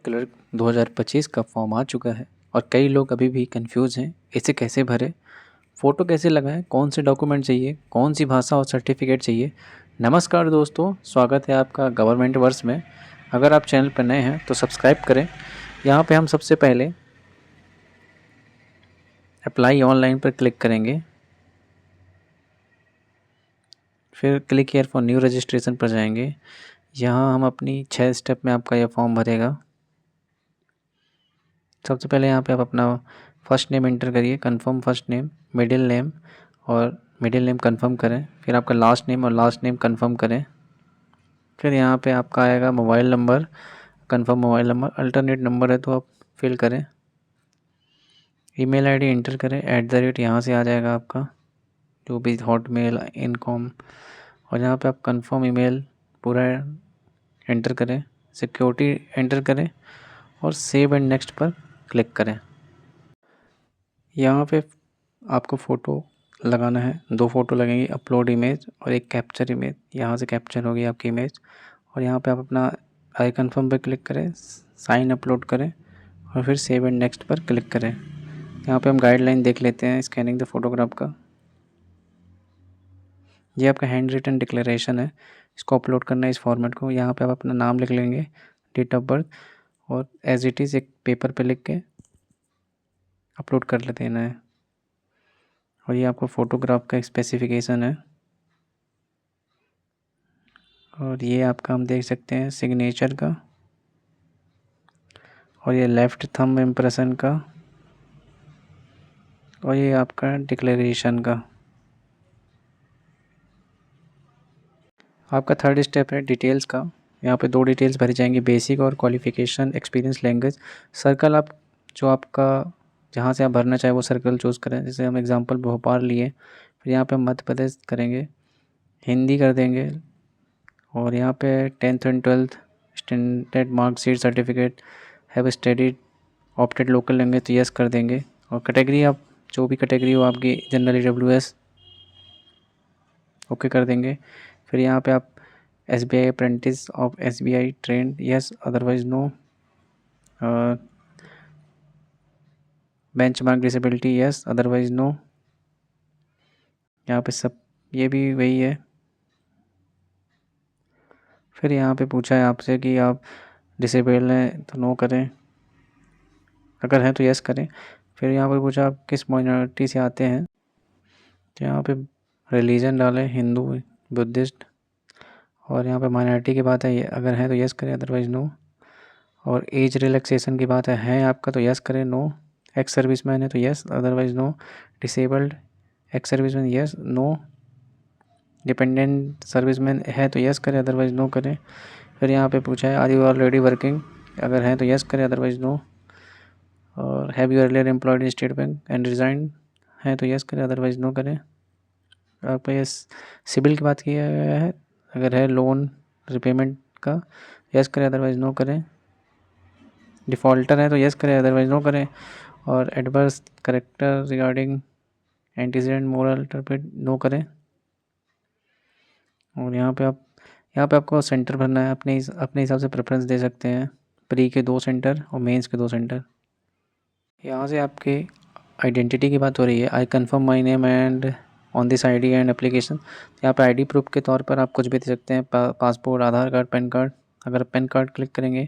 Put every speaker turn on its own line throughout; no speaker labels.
Clerk 2025 का form आ चुका है और कई लोग अभी भी कंफ्यूज हैं, इसे कैसे भरें, फ़ोटो कैसे लगाएं, कौन से डॉक्यूमेंट चाहिए, कौन सी भाषा और सर्टिफिकेट चाहिए। नमस्कार दोस्तों, स्वागत है आपका गवर्नमेंट वर्स में। अगर आप चैनल पर नए हैं तो सब्सक्राइब करें। यहाँ पे हम सबसे पहले अप्लाई ऑनलाइन पर क्लिक करेंगे, फिर click here for new registration पर जाएंगे। यहाँ हम अपनी 6 स्टेप में आपका यह फॉर्म भरेगा। सबसे पहले यहाँ पे आप अपना फर्स्ट नेम एंटर करिए, confirm first name, middle name और मिडिल नेम कंफर्म करें। फिर आपका लास्ट नेम और लास्ट नेम कंफर्म करें। फिर यहाँ पे आपका आएगा mobile number, confirm mobile number, alternate number है तो आप फिल करें। ईमेल आईडी एंटर करें, @ यहाँ से आ जाएगा आपका जो भी हॉटमेल, इनकॉम, और यहाँ पे आप कंफर्म ईमेल पूरा एंटर करें, सिक्योरिटी एंटर करें और सेव एंड नेक्स्ट पर क्लिक करें। यहाँ पे आपको फ़ोटो लगाना है, 2 फ़ोटो लगेंगी, अपलोड इमेज और एक कैप्चर इमेज। यहाँ से कैप्चर होगी आपकी इमेज और यहाँ पे आप अपना आई कन्फर्म पर क्लिक करें, साइन अपलोड करें और फिर सेव एंड नेक्स्ट पर क्लिक करें। यहाँ पे हम गाइडलाइन देख लेते हैं स्कैनिंग द फोटोग्राफ का। ये आपका हैंड रिटन डिक्लेरेशन है, इसको अपलोड करना है इस फॉर्मेट को। यहाँ पे आप अपना नाम लिख लेंगे, डेट ऑफ बर्थ, और एज इट इज़ एक पेपर पे लिख के अपलोड कर देना है। और ये आपको फ़ोटोग्राफ का स्पेसिफिकेशन है और ये आपका हम देख सकते हैं सिग्नेचर का, और ये लेफ़्ट थंब इम्प्रेशन का, और ये आपका डिक्लेरेशन का। आपका थर्ड स्टेप है डिटेल्स का। यहाँ पे 2 डिटेल्स भरी जाएंगी, बेसिक और क्वालिफ़िकेशन, एक्सपीरियंस, लैंग्वेज। सर्कल आप जो आपका जहाँ से आप भरना चाहे वो सर्कल चूज़ करें। जैसे हम एग्जांपल भोपाल लिए, फिर यहाँ पे मध्य प्रदेश करेंगे, हिंदी कर देंगे, और यहाँ पे 10th and 12th standard marksheet, certificate, have studied, opted local language तो यस कर देंगे। और कैटेगरी आप जो भी कैटेगरी हो आपकी, जनरल EWS ओके कर देंगे। फिर यहाँ पे आप SBI apprentice of SBI trained yes, otherwise no. Benchmark disability yes, otherwise no. यहाँ पे सब ये भी वही है। फिर यहाँ पे पूछा है आपसे कि आप डिसेबल हैं तो नो करें, अगर हैं तो यस करें। फिर यहाँ पे पूछा आप किस माइनॉरिटी से आते हैं, तो यहाँ पे रिलीजन डालें, हिंदू, बुद्धिस्ट, और यहाँ पे माइनॉरिटी की बात है, अगर है तो यस करें, अदरवाइज नो। और एज रिलैक्सेशन की बात है आपका तो यस करें, नो। एक्स सर्विसमैन है तो yes, otherwise no. Disabled ex serviceman yes, no. Dependent serviceman है तो यस करें, अदरवाइज नो करें। फिर यहाँ पे पूछा है आर यू ऑलरेडी वर्किंग, अगर है तो यस करें, अदरवाइज नो। और have you earlier employed in state bank and resign, है तो यस करें, अदरवाइज नो करें। आपका ये सिबिल की बात किया गया है, अगर है लोन रिपेमेंट का यस करें, अदरवाइज नो करें। डिफ़ॉल्टर है तो यस करें, अदरवाइज नो करें। और adverse character regarding antecedent moral turpitude no करें। और यहाँ पे आपको सेंटर भरना है, अपने हिसाब से प्रेफरेंस दे सकते हैं। प्री के 2 सेंटर और मेंस के 2 सेंटर। यहाँ से आपके आइडेंटिटी की बात हो रही है, I confirm my name and on this ID and application. यहाँ पे ID प्रूफ के तौर पर आप कुछ भी दे सकते हैं, पासपोर्ट, आधार कार्ड, पैन कार्ड। अगर पैन कार्ड क्लिक करेंगे,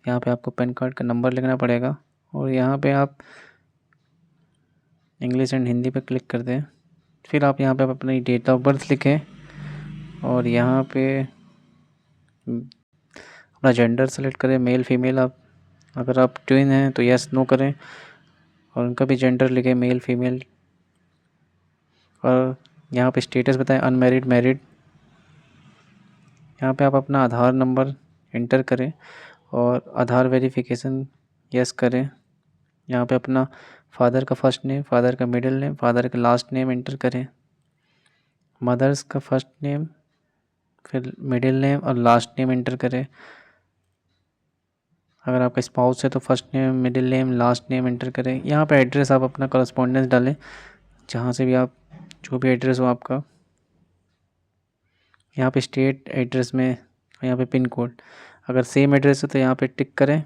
यहाँ पे आपको पैन कार्ड का नंबर लिखना पड़ेगा, और यहाँ पे आप इंग्लिश एंड हिंदी पे क्लिक कर दें। फिर आप यहाँ पे अपनी डेट ऑफ बर्थ लिखें, और यहाँ पे अपना जेंडर सेलेक्ट करें, मेल फीमेल। आप अगर आप ट्विन हैं तो यस नो करें, और उनका भी जेंडर लिखें, मेल फीमेल। और यहाँ पे स्टेटस बताएं, अनमैरिड, मैरिड। यहाँ पे आप अपना आधार नंबर एंटर करें और आधार वेरिफिकेशन यस करें। यहाँ पे अपना फादर का फर्स्ट नेम, फादर का मिडिल नेम, फादर का लास्ट नेम एंटर करें। मदर्स का फर्स्ट नेम, फिर मिडिल नेम और लास्ट नेम एंटर करें। अगर आपका स्पाउस है तो first name, middle name, last name enter करें। यहाँ पे एड्रेस आप अपना कॉरेस्पॉन्डेंस डालें, जहाँ से भी आप जो भी एड्रेस हो आपका। यहाँ पे स्टेट एड्रेस में, यहाँ पे पिन कोड, अगर सेम एड्रेस है तो यहाँ पे टिक करें।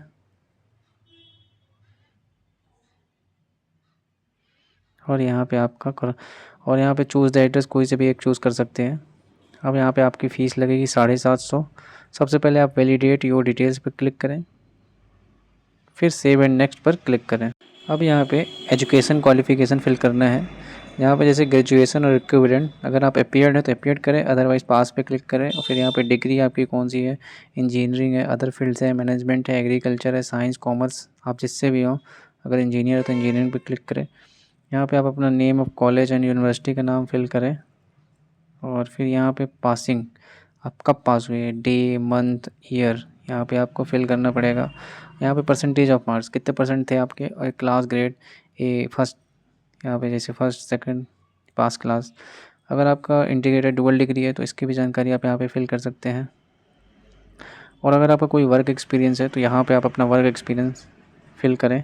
और यहाँ पे आपका और यहाँ पे चूज़ द एड्रेस कोई से भी एक चूज़ कर सकते हैं। अब यहाँ पे आपकी फ़ीस लगेगी 750। सबसे पहले आप वैलिडेट योर डिटेल्स पर क्लिक करें, फिर सेव एंड नेक्स्ट पर क्लिक करें। अब यहाँ पे एजुकेशन क्वालिफ़िकेशन फिल करना है। यहाँ पे जैसे ग्रेजुएशन और इक्विवेलेंट, अगर आप अपीयर्ड है तो अपीयर्ड करें, अदरवाइज़ पास पे क्लिक करें। और फिर यहाँ पे डिग्री आपकी कौन सी है, इंजीनियरिंग है, अदर फील्ड्स है, मैनेजमेंट है, एग्रीकल्चर है, साइंस, कॉमर्स, आप जिससे भी हो। अगर इंजीनियर है तो इंजीनियरिंग पे क्लिक करें। यहाँ पे आप अपना name of college and university का नाम फिल करें और फिर यहाँ पे पासिंग, आप कब पास हुए, डे, मंथ, ईयर यहाँ पे आपको फिल करना पड़ेगा। यहाँ पे परसेंटेज ऑफ मार्क्स कितने परसेंट थे आपके, और क्लास ग्रेड ए फर्स्ट, यहाँ पे जैसे फर्स्ट सेकंड पास क्लास। अगर आपका इंटीग्रेटेड डुअल डिग्री है तो इसकी भी जानकारी आप यहाँ पे फिल कर सकते हैं। और अगर आपका कोई वर्क एक्सपीरियंस है तो यहाँ पे आप अपना वर्क एक्सपीरियंस फिल करें।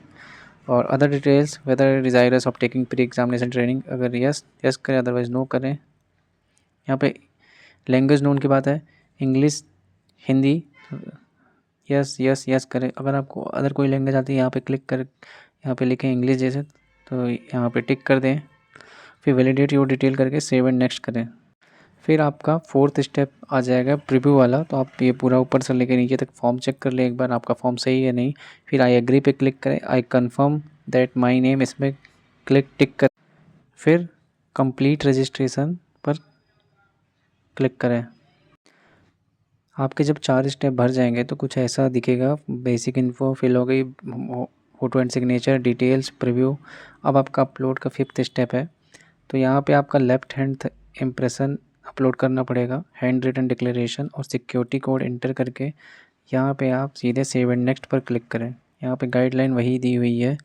और other details, whether desirous of taking pre examination training, अगर यस करें, अदरवाइज़ नो करें। यहाँ पे लैंग्वेज नोन की बात है, English, Hindi, yes yes yes करें। अगर आपको अदर कोई लैंग्वेज आती है यहाँ पे क्लिक कर, यहाँ पे लिखें इंग्लिश जैसे, तो यहाँ पे टिक कर दें, फिर वैलिडेट योर डिटेल करके सेव एंड नेक्स्ट करें। फिर आपका 4th स्टेप आ जाएगा प्रीव्यू वाला। तो आप ये पूरा ऊपर से लेकर नीचे तक फॉर्म चेक कर लें एक बार, आपका फॉर्म सही है नहीं। फिर आई एग्री पे क्लिक करें, I confirm that my name, इसमें टिक कर, फिर कंप्लीट रजिस्ट्रेशन पर क्लिक करें। आपके जब 4 स्टेप भर जाएंगे तो कुछ ऐसा दिखेगा, बेसिक इन्फो फिल हो गई, photo and signature, details, preview. अब आपका अपलोड का 5th स्टेप है। तो यहाँ पे आपका लेफ़्ट हैंड इम्प्रेशन अपलोड करना पड़ेगा, हैंड रिटन डिक्लेरेशन और सिक्योरिटी कोड एंटर करके यहाँ पे आप सीधे सेव एंड नेक्स्ट पर क्लिक करें। यहाँ पे गाइडलाइन वही दी हुई है,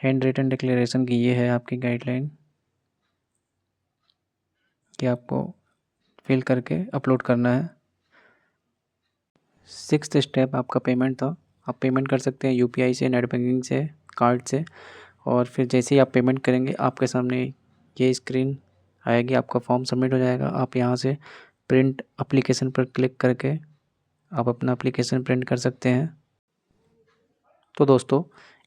हैंड रिटन डिक्लेरेशन की ये है आपकी गाइडलाइन कि आपको फिल करके अपलोड करना है। 6th स्टेप आपका पेमेंट था। आप पेमेंट कर सकते हैं यूपीआई से, नेट बैंकिंग से, कार्ड से। और फिर जैसे ही आप पेमेंट करेंगे आपके सामने ये स्क्रीन आएगी, आपका फॉर्म सबमिट हो जाएगा। आप यहाँ से प्रिंट एप्लीकेशन पर क्लिक करके आप अपना एप्लीकेशन प्रिंट कर सकते हैं। तो दोस्तों,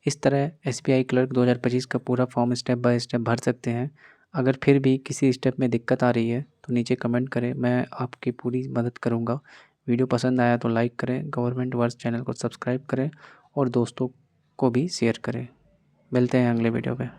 इस तरह एसबीआई क्लर्क 2025 का पूरा फॉर्म स्टेप बाय स्टेप भर सकते हैं। अगर फिर भी किसी स्टेप में दिक्कत आ रही है तो नीचे कमेंट करें, मैं आपकी पूरी मदद करूँगा। वीडियो पसंद आया तो लाइक करें, गवर्नमेंट वर्क्स चैनल को सब्सक्राइब करें और दोस्तों को भी शेयर करें। मिलते हैं अगले वीडियो में।